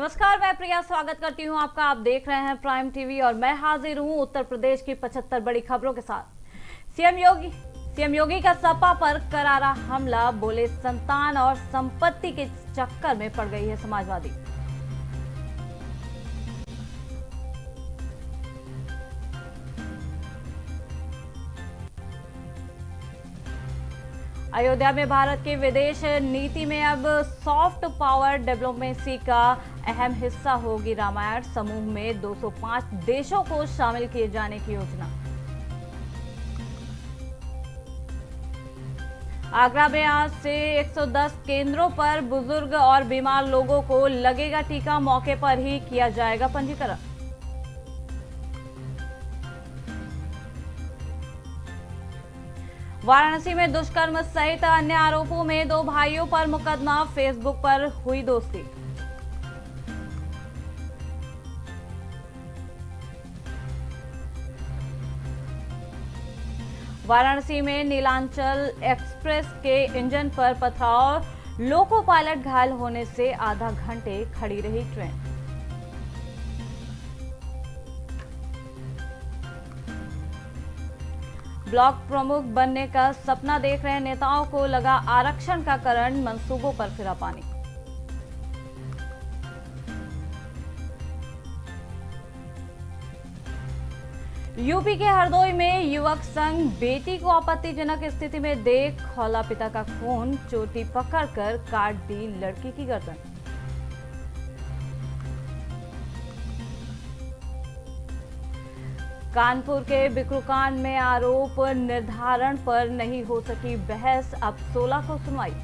नमस्कार, मैं प्रिया स्वागत करती हूं आपका। आप देख रहे हैं प्राइम टीवी और मैं हाजिर हूं उत्तर प्रदेश की 75 बड़ी खबरों के साथ। सीएम योगी का सपा पर करारा हमला, बोले संतान और संपत्ति के चक्कर में पड़ गई है समाजवादी। अयोध्या में भारत की विदेश नीति में अब सॉफ्ट पावर डिप्लोमेसी का अहम हिस्सा होगी रामायण। समूह में 205 देशों को शामिल किए जाने की योजना। आगरा में आज से 110 केंद्रों पर बुजुर्ग और बीमार लोगों को लगेगा टीका, मौके पर ही किया जाएगा पंजीकरण। वाराणसी में दुष्कर्म सहित अन्य आरोपों में 2 भाइयों पर मुकदमा, फेसबुक पर हुई दोस्ती। वाराणसी में नीलांचल एक्सप्रेस के इंजन पर पथराव, लोको पायलट घायल होने से आधा घंटे खड़ी रही ट्रेन। ब्लॉक प्रमुख बनने का सपना देख रहे नेताओं को लगा आरक्षण का करंट, मंसूबों पर फिरा पानी। यूपी के हरदोई में युवक संग बेटी को आपत्तिजनक स्थिति में देख खौला पिता का खून, चोटी पकड़कर काट दी लड़की की गर्दन। कानपुर के बिक्रूकांड में आरोप निर्धारण पर नहीं हो सकी बहस, अब 16 को सुनवाई।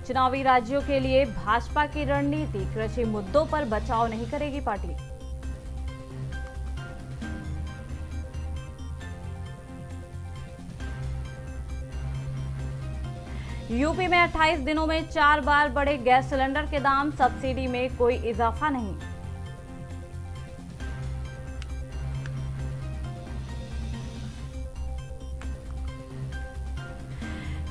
चुनावी राज्यों के लिए भाजपा की रणनीति, कृषि मुद्दों पर बचाव नहीं करेगी पार्टी। यूपी में 28 दिनों में 4 बार बढ़े गैस सिलेंडर के दाम, सब्सिडी में कोई इजाफा नहीं।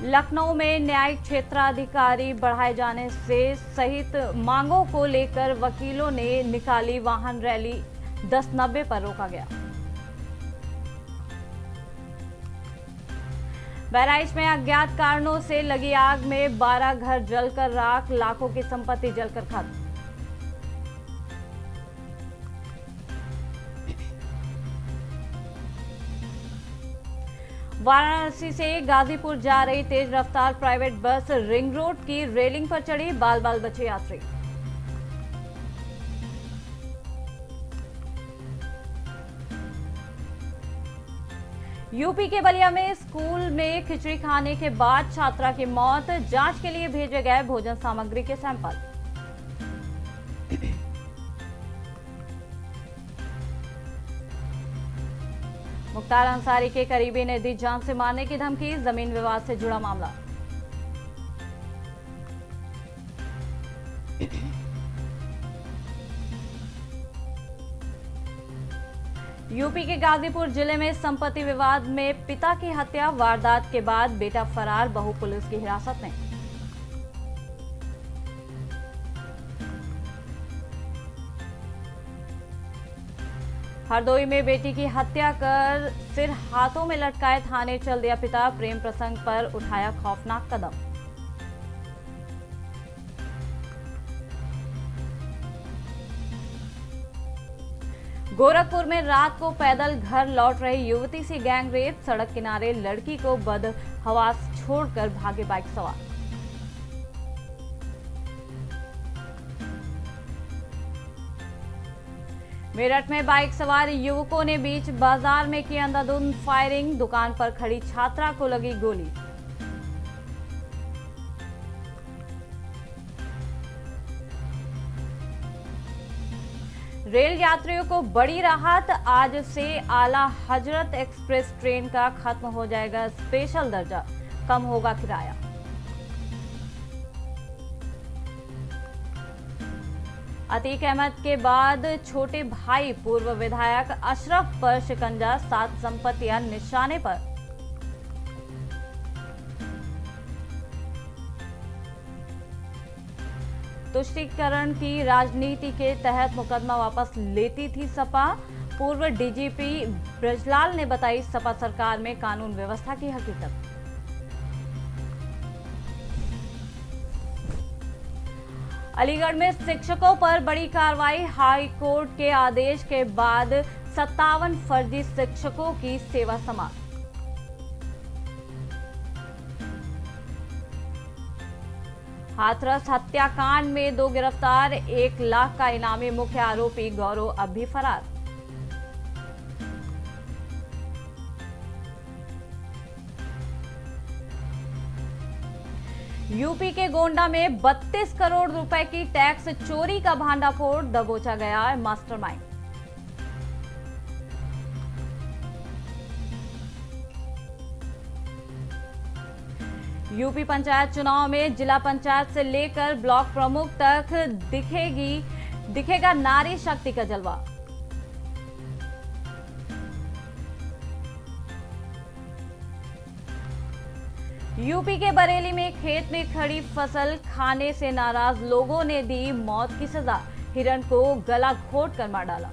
लखनऊ में न्यायिक क्षेत्राधिकारी बढ़ाए जाने से सहित मांगों को लेकर वकीलों ने निकाली वाहन रैली, 1090 पर रोका गया। बहराइच में अज्ञात कारणों से लगी आग में 12 घर जलकर राख, लाखों की संपत्ति जलकर खत्म। वाराणसी से गाजीपुर जा रही तेज रफ्तार प्राइवेट बस रिंग रोड की रेलिंग पर चढ़ी, बाल बाल बचे यात्री। यूपी के बलिया में स्कूल में खिचड़ी खाने के बाद छात्रा की मौत, जांच के लिए भेजे गए भोजन सामग्री के सैंपल। मुख्तार अंसारी के करीबी ने दी जान से मारने की धमकी, जमीन विवाद से जुड़ा मामला। यूपी के गाजीपुर जिले में संपत्ति विवाद में पिता की हत्या, वारदात के बाद बेटा फरार, बहू पुलिस की हिरासत में। हरदोई में बेटी की हत्या कर सिर हाथों में लटकाए थाने चल दिया पिता, प्रेम प्रसंग पर उठाया खौफनाक कदम। गोरखपुर में रात को पैदल घर लौट रही युवती से गैंग रेप, सड़क किनारे लड़की को बदहवास छोड़कर भागे बाइक सवार। मेरठ में बाइक सवार युवकों ने बीच बाजार में की अंधाधुंध फायरिंग, दुकान पर खड़ी छात्रा को लगी गोली। रेल यात्रियों को बड़ी राहत, आज से आला हजरत एक्सप्रेस ट्रेन का खत्म हो जाएगा स्पेशल दर्जा, कम होगा किराया। अतीक अहमद के बाद छोटे भाई पूर्व विधायक अशरफ पर शिकंजा, 7 संपत्तियां निशाने पर। तुष्टीकरण की राजनीति के तहत मुकदमा वापस लेती थी सपा। पूर्व डीजीपी ब्रजलाल ने बताई सपा सरकार में कानून व्यवस्था की हकीकत। अलीगढ़ में शिक्षकों पर बड़ी कार्रवाई। हाई कोर्ट के आदेश के बाद 57 फर्जी शिक्षकों की सेवा समाप्त। हाथरस हत्याकांड में 2 गिरफ्तार, 1 लाख का इनामी मुख्य आरोपी गौरव अब भी फरार। यूपी के गोंडा में 32 करोड़ रुपए की टैक्स चोरी का भांडाफोड़, दबोचा गया मास्टरमाइंड। यूपी पंचायत चुनाव में जिला पंचायत से लेकर ब्लॉक प्रमुख तक दिखेगा नारी शक्ति का जलवा। यूपी के बरेली में खेत में खड़ी फसल खाने से नाराज लोगों ने दी मौत की सजा, हिरण को गला घोंट कर मार डाला।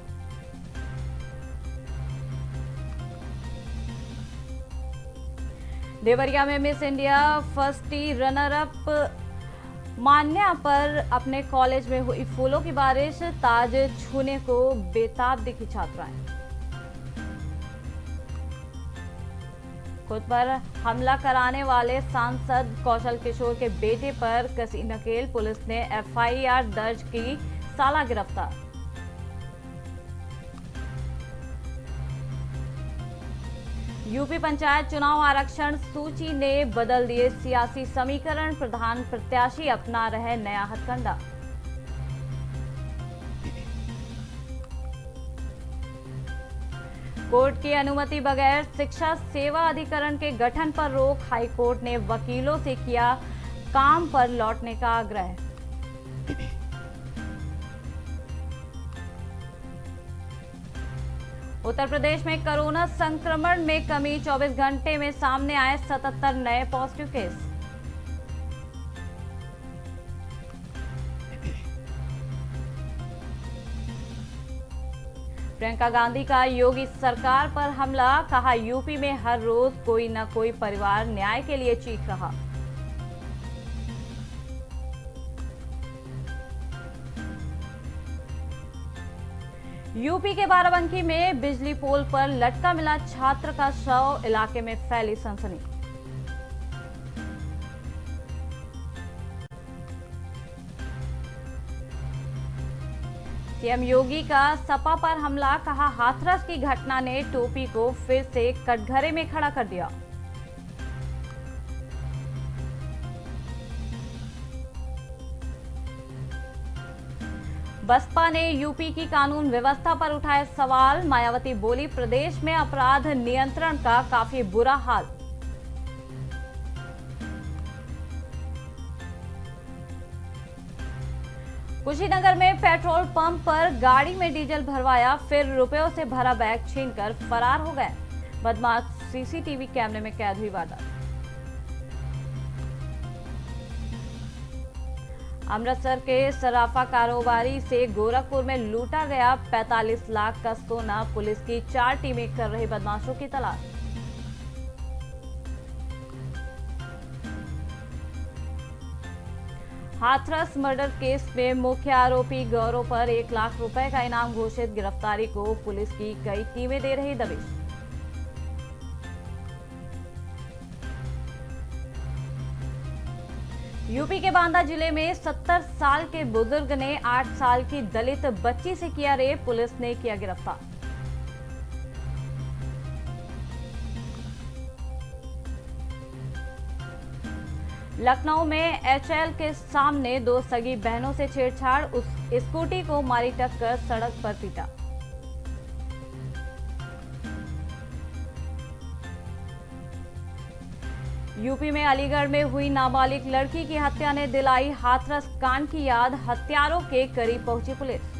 देवरिया में Miss India first runner up Manya पर अपने कॉलेज में हुई फूलों की बारिश, ताज छूने को बेताब दिखी छात्राएं। खुद पर हमला कराने वाले सांसद कौशल किशोर के बेटे पर कसी नकेल, पुलिस ने एफआईआर दर्ज की, साला गिरफ्तार। यूपी पंचायत चुनाव आरक्षण सूची ने बदल दिए सियासी समीकरण, प्रधान प्रत्याशी अपना रहे नया हथकंडा। कोर्ट की अनुमति बगैर शिक्षा सेवा अधिकरण के गठन पर रोक, हाईकोर्ट ने वकीलों से किया काम पर लौटने का आग्रह। उत्तर प्रदेश में कोरोना संक्रमण में कमी, 24 घंटे में सामने आए 77 नए पॉजिटिव केस। प्रियंका गांधी का योगी सरकार पर हमला, कहा यूपी में हर रोज कोई न कोई परिवार न्याय के लिए चीख रहा। यूपी के बाराबंकी में बिजली पोल पर लटका मिला छात्र का शव, इलाके में फैली सनसनी। सीएम योगी का सपा पर हमला, कहा हाथरस की घटना ने टोपी को फिर से कटघरे में खड़ा कर दिया। बसपा ने यूपी की कानून व्यवस्था पर उठाए सवाल, मायावती बोली प्रदेश में अपराध नियंत्रण का काफी बुरा हाल। कुशीनगर में पेट्रोल पंप पर गाड़ी में डीजल भरवाया, फिर रुपयों से भरा बैग छीनकर फरार हो गए। बदमाश सीसीटीवी कैमरे में कैद हुई वारदात। अमृतसर के सराफा कारोबारी से गोरखपुर में लूटा गया 45 लाख का सोना, पुलिस की 4 टीमें कर रही बदमाशों की तलाश। हाथरस मर्डर केस में मुख्य आरोपी गौरव पर 1 लाख रुपए का इनाम घोषित, गिरफ्तारी को पुलिस की कई टीमें दे रही दबिश। यूपी के बांदा जिले में 70 साल के बुजुर्ग ने 8 साल की दलित बच्ची से किया रेप, पुलिस ने किया गिरफ्तार। लखनऊ में एचएल के सामने 2 सगी बहनों से छेड़छाड़, उस स्कूटी को मारी टक्कर, सड़क पर पीटा। यूपी में अलीगढ़ में हुई नाबालिग लड़की की हत्या ने दिलाई हाथरस कांड की याद, हत्यारों के करीब पहुंची पुलिस।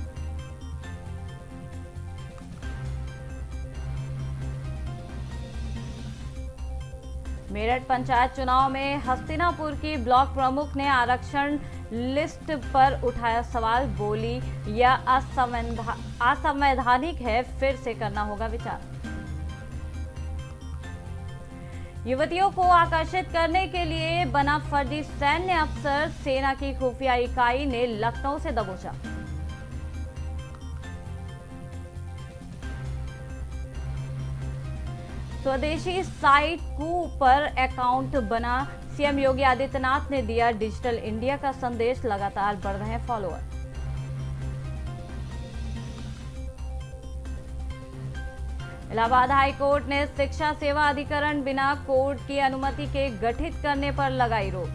मेरठ पंचायत चुनाव में हस्तिनापुर की ब्लॉक प्रमुख ने आरक्षण लिस्ट पर उठाया सवाल, बोली यह असंवैधानिक है, फिर से करना होगा विचार। युवतियों को आकर्षित करने के लिए बना फर्जी सैन्य अफसर, सेना की खुफिया इकाई ने लखनऊ से दबोचा। स्वदेशी साइट कू पर अकाउंट बना, सीएम योगी आदित्यनाथ ने दिया डिजिटल इंडिया का संदेश, लगातार बढ़ रहे हैं फॉलोअर। इलाहाबाद हाई कोर्ट ने शिक्षा सेवा अधिकरण बिना कोर्ट की अनुमति के गठित करने पर लगाई रोक।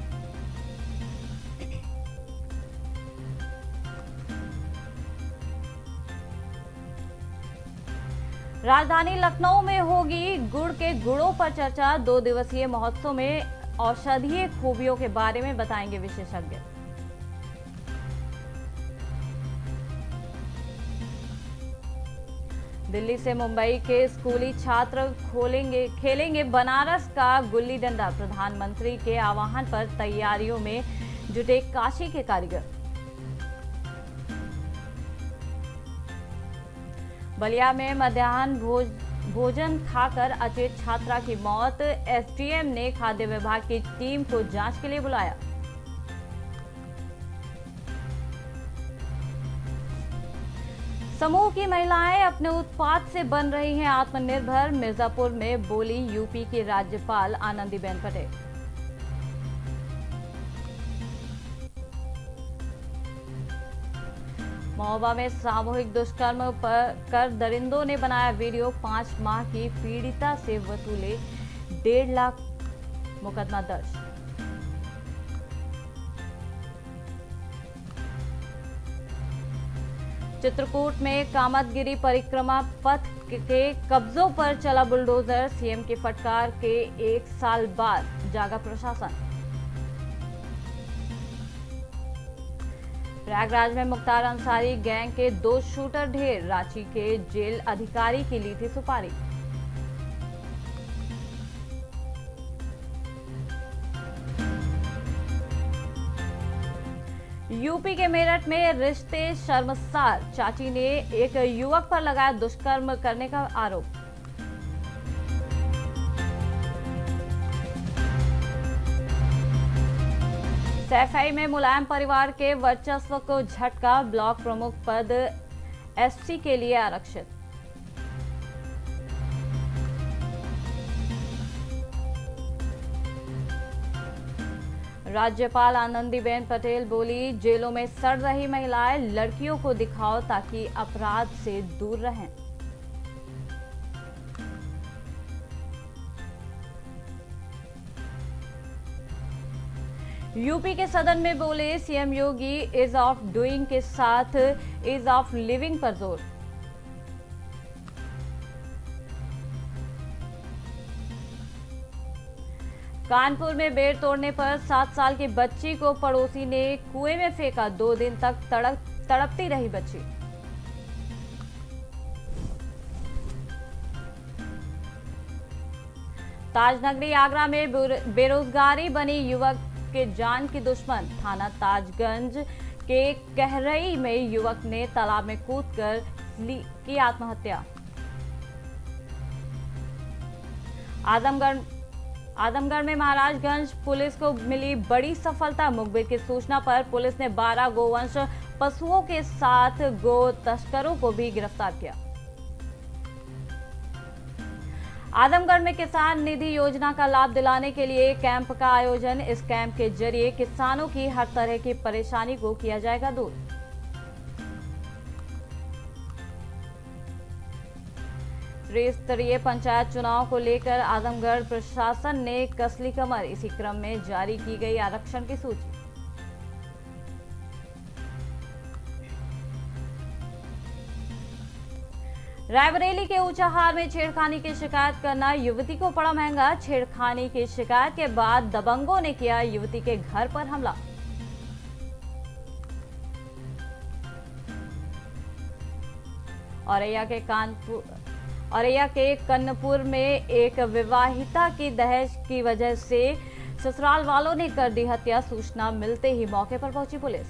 राजधानी लखनऊ में होगी गुड़ के गुड़ों पर चर्चा, 2 दिवसीय महोत्सव में औषधीय खूबियों के बारे में बताएंगे विशेषज्ञ। दिल्ली से मुंबई के स्कूली छात्र खेलेंगे बनारस का गुल्ली डंडा, प्रधानमंत्री के आह्वान पर तैयारियों में जुटे काशी के कारीगर। बलिया में मध्याह्न भोजन खाकर अचेत छात्रा की मौत, एसडीएम ने खाद्य विभाग की टीम को जांच के लिए बुलाया। समूह की महिलाएं अपने उत्पाद से बन रही हैं आत्मनिर्भर, मिर्जापुर में बोली यूपी की राज्यपाल आनंदीबेन पटेल। महोबा में सामूहिक दुष्कर्म कर दरिंदों ने बनाया वीडियो, 5 माह की पीड़िता से वसूले 1.5 लाख, मुकदमा दर्ज। चित्रकूट में कामतगिरी परिक्रमा पथ के कब्जों पर चला बुलडोजर, सीएम की फटकार के 1 साल बाद जागा प्रशासन। प्रयागराज में मुख्तार अंसारी गैंग के 2 शूटर ढेर, रांची के जेल अधिकारी की ली थी सुपारी। यूपी के मेरठ में रिश्ते शर्मसार, चाची ने एक युवक पर लगाया दुष्कर्म करने का आरोप। सैफई में मुलायम परिवार के वर्चस्व को झटका, ब्लॉक प्रमुख पद एसटी के लिए आरक्षित। राज्यपाल आनंदीबेन पटेल बोली, जेलों में सड़ रही महिलाएं, लड़कियों को दिखाओ ताकि अपराध से दूर रहें। यूपी के सदन में बोले CM Yogi, is of doing के साथ इज ऑफ लिविंग पर जोर। कानपुर में बेड़ तोड़ने पर 7 साल की बच्ची को पड़ोसी ने कुएं में फेंका, 2 दिन तक तड़पती रही बच्ची। ताजनगरी आगरा में बेरोजगारी बनी युवक के जान की दुश्मन, थाना ताजगंज के कहरई में युवक ने तालाब में कूदकर की आत्महत्या। आजमगढ़ में महाराजगंज पुलिस को मिली बड़ी सफलता, मुखबिर की सूचना पर पुलिस ने 12 गोवंश पशुओं के साथ गो तस्करों को भी गिरफ्तार किया। आजमगढ़ में किसान निधि योजना का लाभ दिलाने के लिए कैंप का आयोजन, इस कैंप के जरिए किसानों की हर तरह की परेशानी को किया जाएगा दूर। त्रिस्तरीय पंचायत चुनाव को लेकर आजमगढ़ प्रशासन ने कस ली कमर, इसी क्रम में जारी की गई आरक्षण की सूची। रायबरेली के ऊंचाहार में छेड़खानी की शिकायत करना युवती को पड़ा महंगा, छेड़खानी की शिकायत के बाद दबंगों ने किया युवती के घर पर हमला। औरैया के कन्नपुर में एक विवाहिता की दहेज की वजह से ससुराल वालों ने कर दी हत्या, सूचना मिलते ही मौके पर पहुंची पुलिस।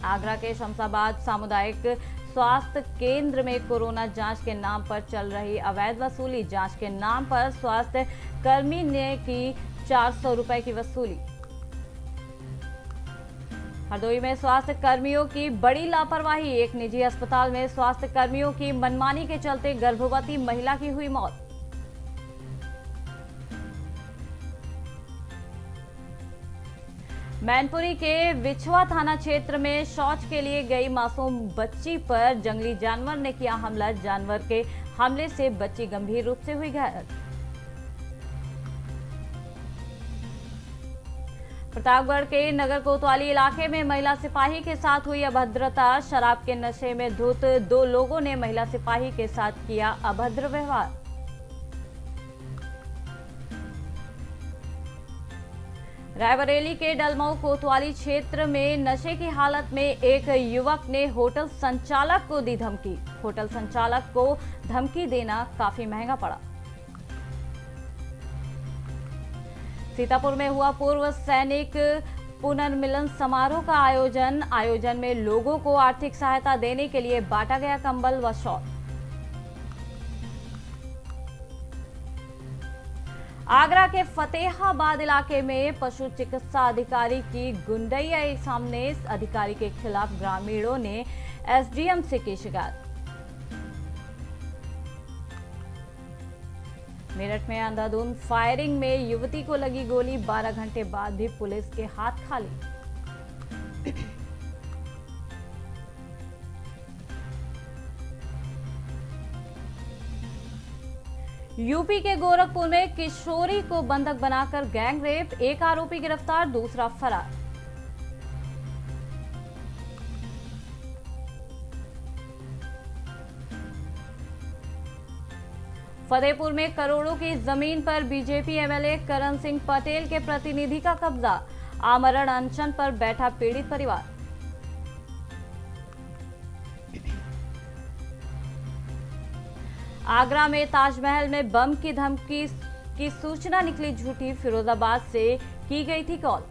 आगरा के शमशाबाद सामुदायिक स्वास्थ्य केंद्र में कोरोना जांच के नाम पर चल रही अवैध वसूली। जांच के नाम पर स्वास्थ्य कर्मी ने की 400 रुपए की वसूली। हरदोई में स्वास्थ्य कर्मियों की बड़ी लापरवाही। एक निजी अस्पताल में स्वास्थ्य कर्मियों की मनमानी के चलते गर्भवती महिला की हुई मौत। मैनपुरी के विछवा थाना क्षेत्र में शौच के लिए गई मासूम बच्ची पर जंगली जानवर ने किया हमला। जानवर के हमले से बच्ची गंभीर रूप से हुई घायल। प्रतापगढ़ के नगर कोतवाली इलाके में महिला सिपाही के साथ हुई अभद्रता। शराब के नशे में धुत 2 लोगों ने महिला सिपाही के साथ किया अभद्र व्यवहार। रायबरेली के डलमऊ कोतवाली क्षेत्र में नशे की हालत में एक युवक ने होटल संचालक को दी धमकी। होटल संचालक को धमकी देना काफी महंगा पड़ा। सीतापुर में हुआ पूर्व सैनिक पुनर्मिलन समारोह का आयोजन में लोगों को आर्थिक सहायता देने के लिए बांटा गया कंबल व शॉल। आगरा के फतेहाबाद इलाके में पशु चिकित्सा अधिकारी की गुंडई सामने। अधिकारी के खिलाफ ग्रामीणों ने एसडीएम से की शिकायत। मेरठ में अंधाधुंध फायरिंग में युवती को लगी गोली। 12 घंटे बाद भी पुलिस के हाथ खाली। यूपी के गोरखपुर में किशोरी को बंधक बनाकर गैंग रेप। एक आरोपी गिरफ्तार, दूसरा फरार। फतेहपुर में करोड़ों की जमीन पर बीजेपी एमएलए करण सिंह पटेल के प्रतिनिधि का कब्जा। आमरण अनशन पर बैठा पीड़ित परिवार। आगरा में ताजमहल में बम की धमकी की सूचना निकली झूठी। फिरोजाबाद से की गई थी कॉल।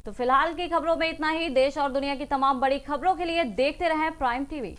तो फिलहाल की खबरों में इतना ही। देश और दुनिया की तमाम बड़ी खबरों के लिए देखते रहें प्राइम टीवी।